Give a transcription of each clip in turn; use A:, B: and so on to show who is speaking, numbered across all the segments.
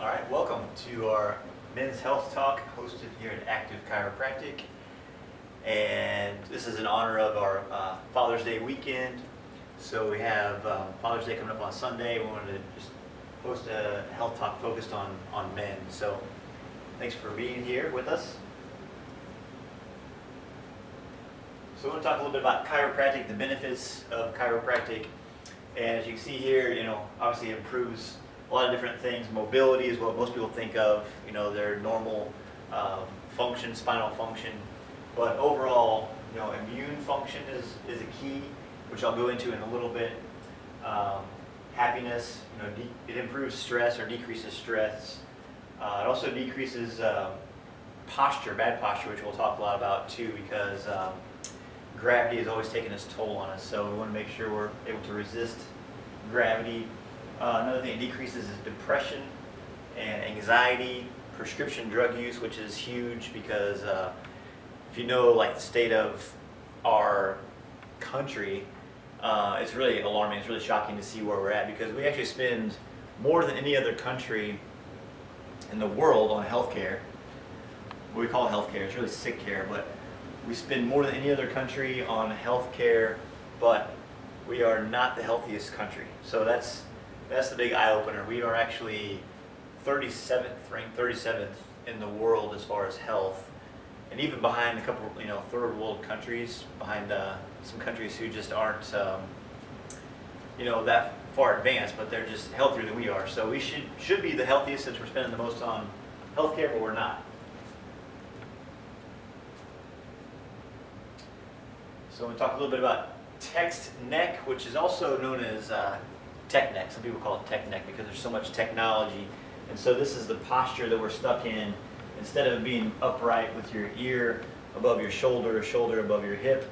A: All right, welcome to our Men's Health Talk hosted here at Active Chiropractic. And this is in honor of our Father's Day weekend. So we have Father's Day coming up on Sunday. We wanted to just host a health talk focused on men. So thanks for being here with us. So I want to talk a little bit about chiropractic, the benefits of chiropractic. And as you can see here, obviously it improves a lot of different things. Mobility is what most people think of, their normal function, spinal function. But overall, immune function is a key, which I'll go into in a little bit. Happiness, it improves stress or decreases stress. It also decreases posture, bad posture, which we'll talk a lot about too, because gravity is always taking its toll on us. So we want to make sure we're able to resist gravity. Another thing it decreases is depression and anxiety, prescription drug use, which is huge because if you know like the state of our country, it's really alarming. It's really shocking to see where we're at because we actually spend more than any other country in the world on healthcare. What we call healthcare, it's really sick care, but we spend more than any other country on healthcare, but we are not the healthiest country. So that's the big eye-opener. We are actually 37th, ranked 37th in the world as far as health, and even behind a couple, third world countries, behind some countries who just aren't, that far advanced, but they're just healthier than we are. So we should be the healthiest since we're spending the most on healthcare, but we're not. So we'll talk a little bit about text neck, which is also known as tech neck. Some people call it tech neck because there's so much technology. And so this is the posture that we're stuck in. Instead of being upright with your ear above your shoulder above your hip,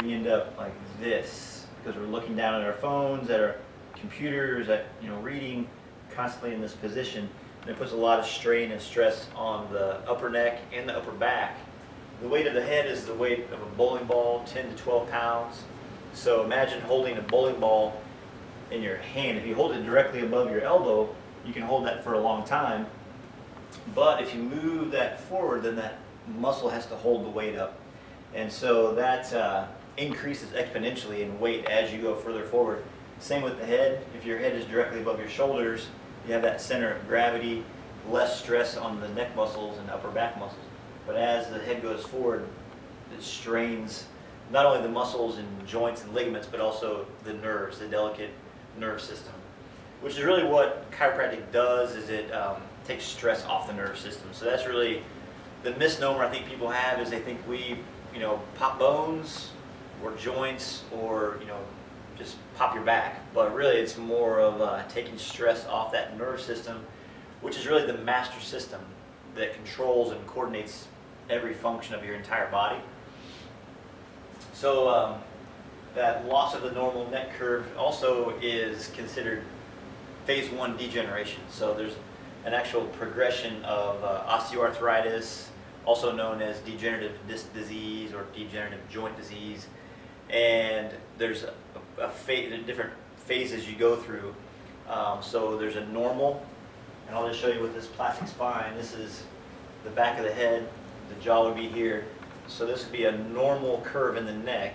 A: we end up like this because we're looking down at our phones, at our computers, at reading constantly in this position. And it puts a lot of strain and stress on the upper neck and the upper back. The weight of the head is the weight of a bowling ball, 10 to 12 pounds. So imagine holding a bowling ball in your hand. If you hold it directly above your elbow, you can hold that for a long time. But if you move that forward, then that muscle has to hold the weight up. And so that increases exponentially in weight as you go further forward. Same with the head. If your head is directly above your shoulders, you have that center of gravity, less stress on the neck muscles and upper back muscles. But as the head goes forward, it strains not only the muscles and joints and ligaments, but also the nerves, the delicate nerve system, which is really what chiropractic does, is it takes stress off the nerve system. So that's really the misnomer I think people have, is they think we, pop bones or joints or, just pop your back. But really it's more of taking stress off that nerve system, which is really the master system that controls and coordinates every function of your entire body. So that loss of the normal neck curve also is considered phase 1 degeneration. So there's an actual progression of osteoarthritis, also known as degenerative disc disease or degenerative joint disease. And there's different phases you go through. So there's a normal, and I'll just show you with this plastic spine. This is the back of the head, the jaw would be here. So this would be a normal curve in the neck.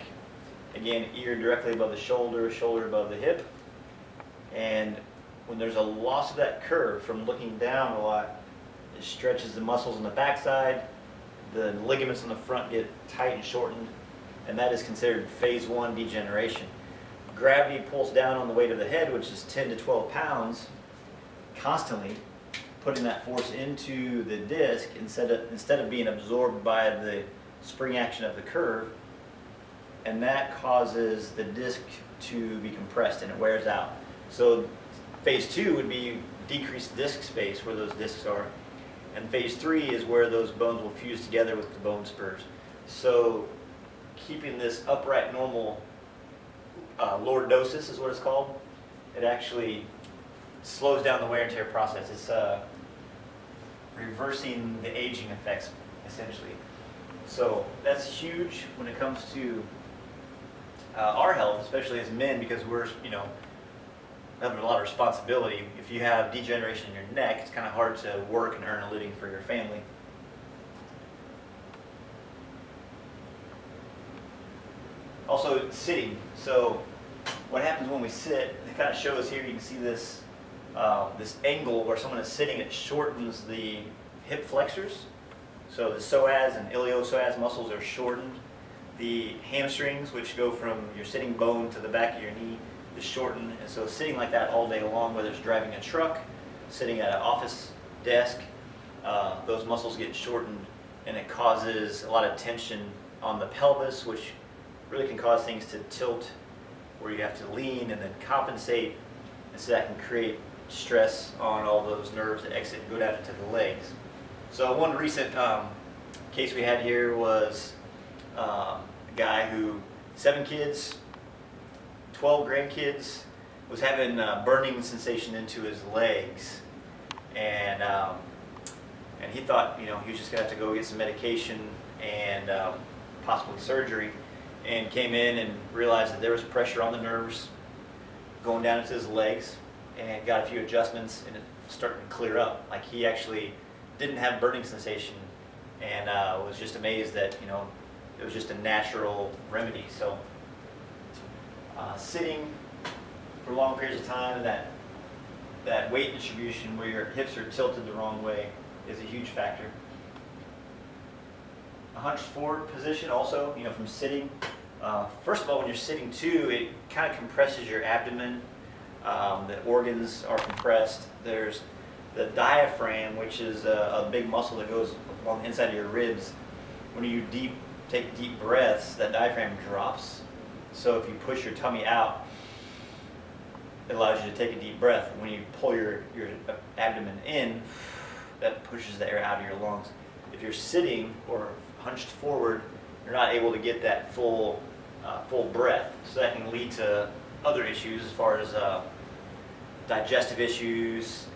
A: Again, ear directly above the shoulder, shoulder above the hip. And when there's a loss of that curve from looking down a lot, it stretches the muscles on the backside. The ligaments in the front get tight and shortened, and that is considered phase 1 degeneration. Gravity pulls down on the weight of the head, which is 10 to 12 pounds, constantly putting that force into the disc instead of being absorbed by the spring action of the curve, and that causes the disc to be compressed and it wears out. So phase 2 would be decreased disc space where those discs are, and phase 3 is where those bones will fuse together with the bone spurs. So keeping this upright normal lordosis is what it's called. It actually slows down the wear and tear process. It's reversing the aging effects essentially. So that's huge when it comes to our health, especially as men, because we're have a lot of responsibility. If you have degeneration in your neck, it's kind of hard to work and earn a living for your family. Also, sitting. So what happens when we sit, it kind of shows here, you can see this, this angle where someone is sitting, it shortens the hip flexors. So the psoas and iliopsoas muscles are shortened. The hamstrings, which go from your sitting bone to the back of your knee, is shortened. And so sitting like that all day long, whether it's driving a truck, sitting at an office desk, those muscles get shortened, and it causes a lot of tension on the pelvis, which really can cause things to tilt, where you have to lean and then compensate, and so that can create stress on all those nerves that exit and go down into the legs. So one recent case we had here was a guy who, 7 kids, 12 grandkids, was having burning sensation into his legs, and he thought, he was just gonna have to go get some medication and possibly surgery, and came in and realized that there was pressure on the nerves going down into his legs, and got a few adjustments, and it started to clear up. Like, he actually didn't have burning sensation, and was just amazed that it was just a natural remedy. So sitting for long periods of time, and that weight distribution where your hips are tilted the wrong way is a huge factor. A hunched forward position also, from sitting. First of all, when you're sitting too, it kind of compresses your abdomen. The organs are compressed. There's the diaphragm, which is a big muscle that goes on the inside of your ribs. When you take deep breaths, that diaphragm drops. So if you push your tummy out, it allows you to take a deep breath. When you pull your abdomen in, that pushes the air out of your lungs. If you're sitting or hunched forward, you're not able to get that full breath. So that can lead to other issues as far as digestive issues,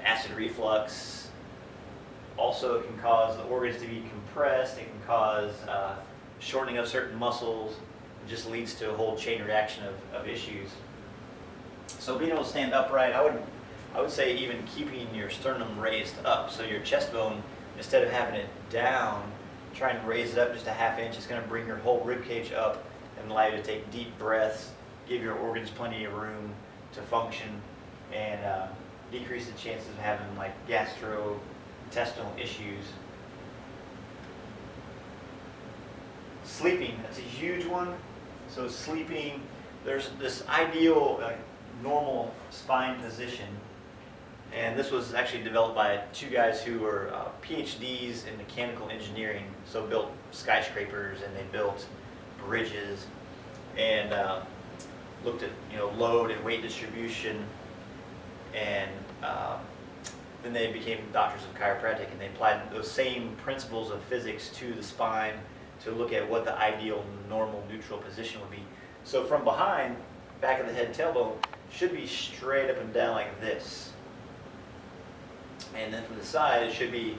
A: acid reflux. Also, it can cause the organs to be compressed. It can cause shortening of certain muscles. It just leads to a whole chain reaction of issues. So being able to stand upright, I would say even keeping your sternum raised up. So your chest bone, instead of having it down, try and raise it up just a ½ inch. It's going to bring your whole rib cage up and allow you to take deep breaths, give your organs plenty of room to function, and decrease the chances of having like gastrointestinal issues. Sleeping, that's a huge one. So sleeping, there's this ideal normal spine position, and this was actually developed by 2 guys who were PhDs in mechanical engineering, so built skyscrapers and they built bridges, and looked at load and weight distribution, and then they became doctors of chiropractic, and they applied those same principles of physics to the spine to look at what the ideal normal neutral position would be. So from behind, back of the head, tailbone should be straight up and down like this, and then from the side it should be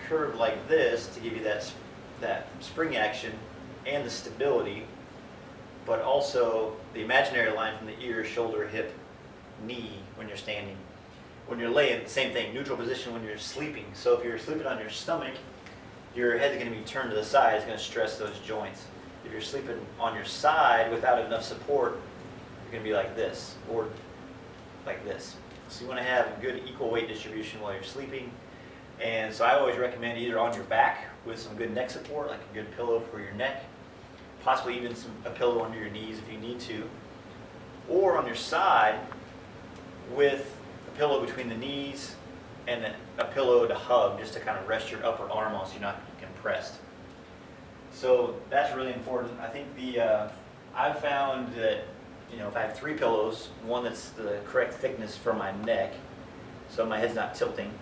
A: curved like this to give you that spring action and the stability, but also the imaginary line from the ear, shoulder, hip, knee when you're standing. When you're laying, same thing, neutral position when you're sleeping. So if you're sleeping on your stomach, your head's going to be turned to the side. It's going to stress those joints. If you're sleeping on your side without enough support, you're going to be like this or like this. So you want to have a good equal weight distribution while you're sleeping. And so I always recommend either on your back with some good neck support, like a good pillow for your neck, possibly even a pillow under your knees if you need to, or on your side with a pillow between the knees and a pillow to hug, just to kind of rest your upper arm on so you're not compressed. So that's really important. I think I've found that if I have 3 pillows, one that's the correct thickness for my neck, so my head's not tilting,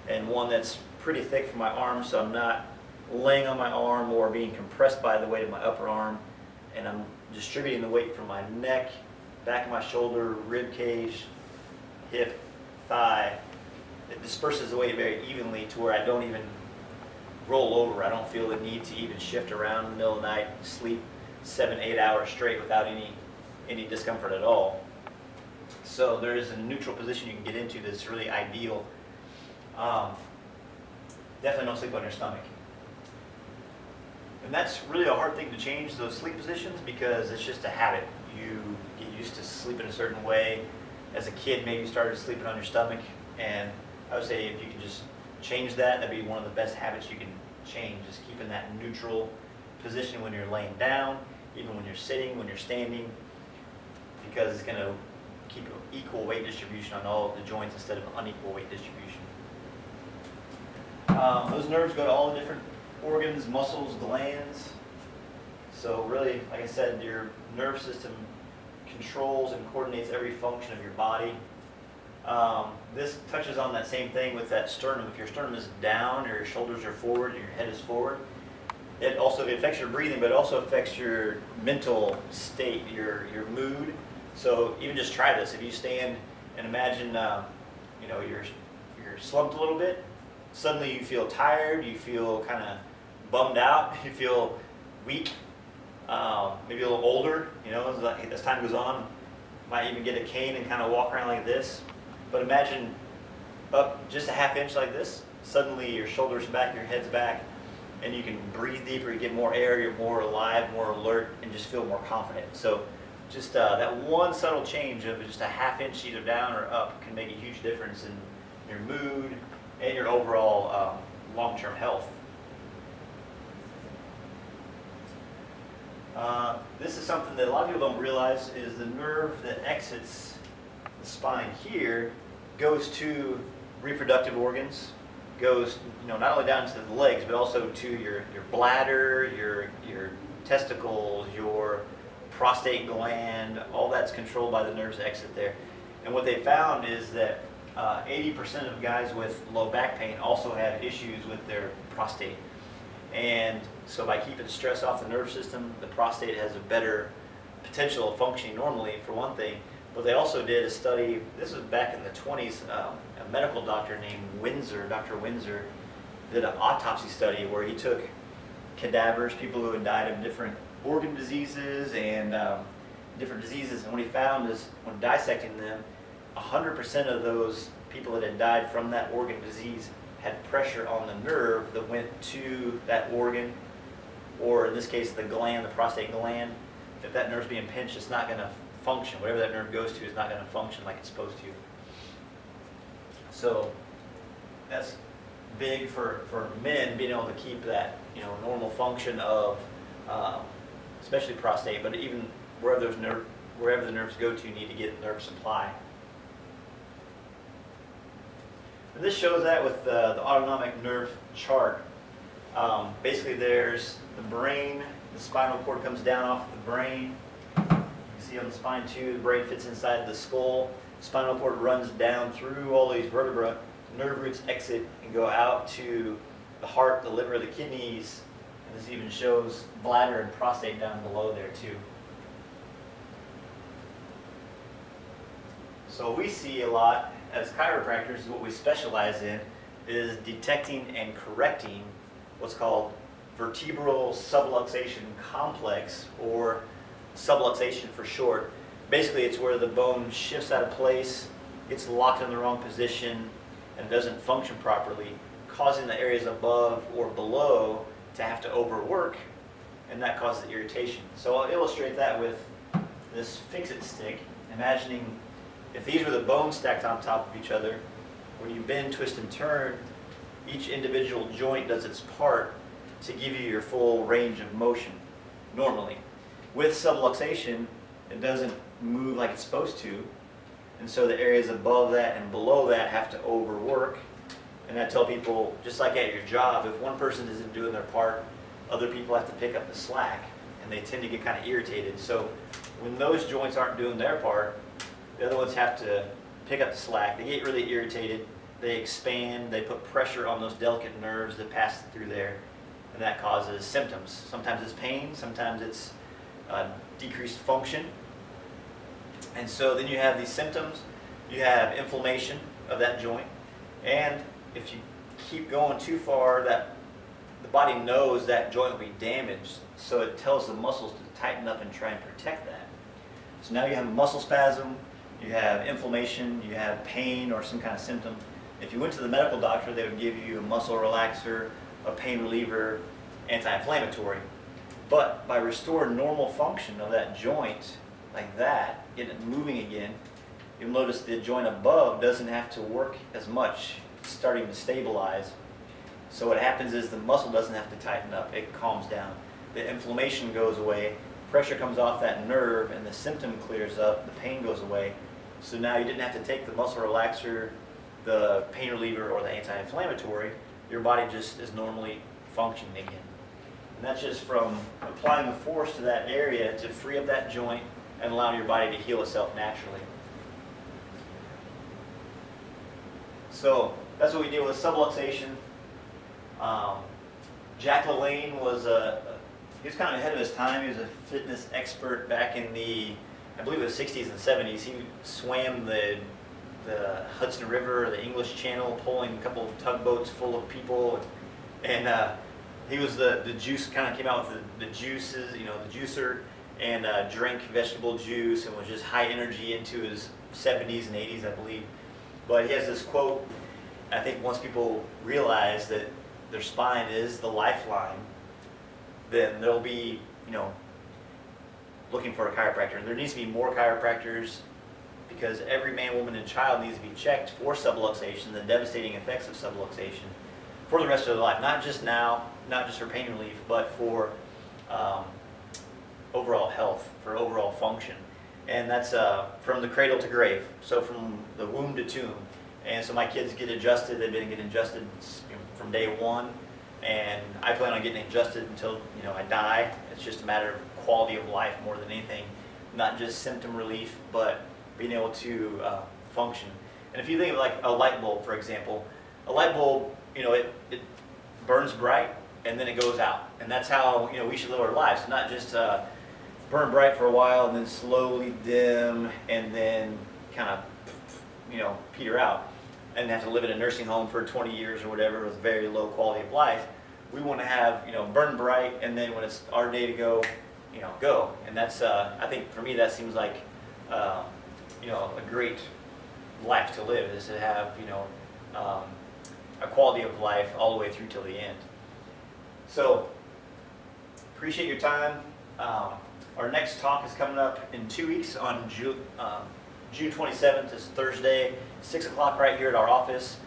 A: and one that's pretty thick for my arm, so I'm not laying on my arm or being compressed by the weight of my upper arm, and I'm distributing the weight from my neck, back of my shoulder, rib cage, hip, thigh. It disperses the weight very evenly to where I don't even roll over. I don't feel the need to even shift around in the middle of the night, sleep 7-8 hours straight without any discomfort at all. So there is a neutral position you can get into that's really ideal. Definitely don't sleep on your stomach. And that's really a hard thing to change, those sleep positions, because it's just a habit. You get used to sleeping a certain way. As a kid, maybe you started sleeping on your stomach, and I would say if you could just change that, that'd be one of the best habits you can change, is keeping that neutral position when you're laying down, even when you're sitting, when you're standing, because it's going to keep an equal weight distribution on all of the joints instead of unequal weight distribution. Those nerves go to all the different organs, muscles, glands. So really, like I said, your nerve system controls and coordinates every function of your body. This touches on that same thing with that sternum. If your sternum is down, or your shoulders are forward, and your head is forward, it affects your breathing, but it also affects your mental state, your mood. So even just try this. If you stand and imagine, you're slumped a little bit, suddenly you feel tired, you feel kind of bummed out, you feel weak, maybe a little older. As time goes on, you might even get a cane and kind of walk around like this. But imagine up just a half inch like this, suddenly your shoulders back, your head's back, and you can breathe deeper, you get more air, you're more alive, more alert, and just feel more confident. So just that one subtle change of just a half inch either down or up can make a huge difference in your mood and your overall long-term health. This is something that a lot of people don't realize, is the nerve that exits the spine here goes to reproductive organs, goes not only down to the legs, but also to your bladder, your testicles, your prostate gland. All that's controlled by the nerves that exit there. And what they found is that 80% of guys with low back pain also have issues with their prostate. And so by keeping stress off the nerve system, the prostate has a better potential of functioning normally, for one thing. But they also did a study, this was back in the 20s, a medical doctor named Dr. Windsor, did an autopsy study where he took cadavers, people who had died of different organ diseases and different diseases. And what he found is, when dissecting them, 100% of those people that had died from that organ disease had pressure on the nerve that went to that organ, or in this case the gland, the prostate gland. If that nerve's being pinched, it's not going to function. Whatever that nerve goes to is not going to function like it's supposed to. So that's big for men, being able to keep that normal function of especially prostate, but even wherever the nerves go to, you need to get nerve supply. And this shows that with the autonomic nerve chart. Basically, there's the brain, the spinal cord comes down off the brain. You can see on the spine too, the brain fits inside the skull. The spinal cord runs down through all these vertebrae. Nerve roots exit and go out to the heart, the liver, the kidneys. And this even shows bladder and prostate down below there too. So we see a lot as chiropractors, what we specialize in is detecting and correcting what's called vertebral subluxation complex, or subluxation for short. Basically, it's where the bone shifts out of place, gets locked in the wrong position, and doesn't function properly, causing the areas above or below to have to overwork, and that causes irritation. So I'll illustrate that with this fix-it stick, imagining if these were the bones stacked on top of each other, when you bend, twist, and turn, each individual joint does its part to give you your full range of motion normally. With subluxation, it doesn't move like it's supposed to, and so the areas above that and below that have to overwork. And I tell people, just like at your job, if one person isn't doing their part, other people have to pick up the slack, and they tend to get kind of irritated. So when those joints aren't doing their part, the other ones have to pick up the slack. They get really irritated, they expand, they put pressure on those delicate nerves that pass through there, and that causes symptoms. Sometimes it's pain, sometimes it's decreased function. And so then you have these symptoms, you have inflammation of that joint, and if you keep going too far, the body knows that joint will be damaged, so it tells the muscles to tighten up and try and protect that. So now you have a muscle spasm, you have inflammation, you have pain or some kind of symptom. If you went to the medical doctor, they would give you a muscle relaxer, a pain reliever, anti-inflammatory. But by restoring normal function of that joint like that, getting it moving again, you'll notice the joint above doesn't have to work as much. It's starting to stabilize. So what happens is the muscle doesn't have to tighten up, it calms down. The inflammation goes away, pressure comes off that nerve, and the symptom clears up, the pain goes away. So now you didn't have to take the muscle relaxer, the pain reliever, or the anti-inflammatory. Your body just is normally functioning again. And that's just from applying the force to that area to free up that joint and allow your body to heal itself naturally. So that's what we did with subluxation. Jack LaLanne was he was kind of ahead of his time. He was a fitness expert back in the, I believe it was 60s and 70s. He swam the Hudson River, the English Channel, pulling a couple of tugboats full of people, and he was the juice, kind of came out with the juices, the juicer, and drank vegetable juice and was just high energy into his 70s and 80s, I believe. But he has this quote. I think once people realize that their spine is the lifeline, then they'll be, looking for a chiropractor. And there needs to be more chiropractors, because every man, woman, and child needs to be checked for subluxation, the devastating effects of subluxation, for the rest of their life. Not just now, not just for pain relief, but for overall health, for overall function. And that's from the cradle to grave, so from the womb to tomb. And so my kids get adjusted. They've been getting adjusted from day one, and I plan on getting adjusted until I die. It's just a matter of quality of life more than anything, not just symptom relief, but being able to function. And if you think of like a light bulb, for example, a light bulb, it burns bright and then it goes out, and that's how we should live our lives. Not just burn bright for a while and then slowly dim and then kind of peter out and have to live in a nursing home for 20 years or whatever with very low quality of life. We want to have burn bright, and then when it's our day to go, go. And that's I think for me that seems like a great life to live, is to have a quality of life all the way through till the end. So appreciate your time. Our next talk is coming up in 2 weeks on June 27th. Is Thursday, 6 o'clock right here at our office.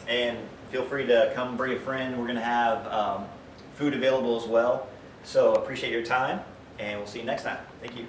A: And feel free to come bring a friend. We're going to have food available as well. So appreciate your time, and we'll see you next time. Thank you.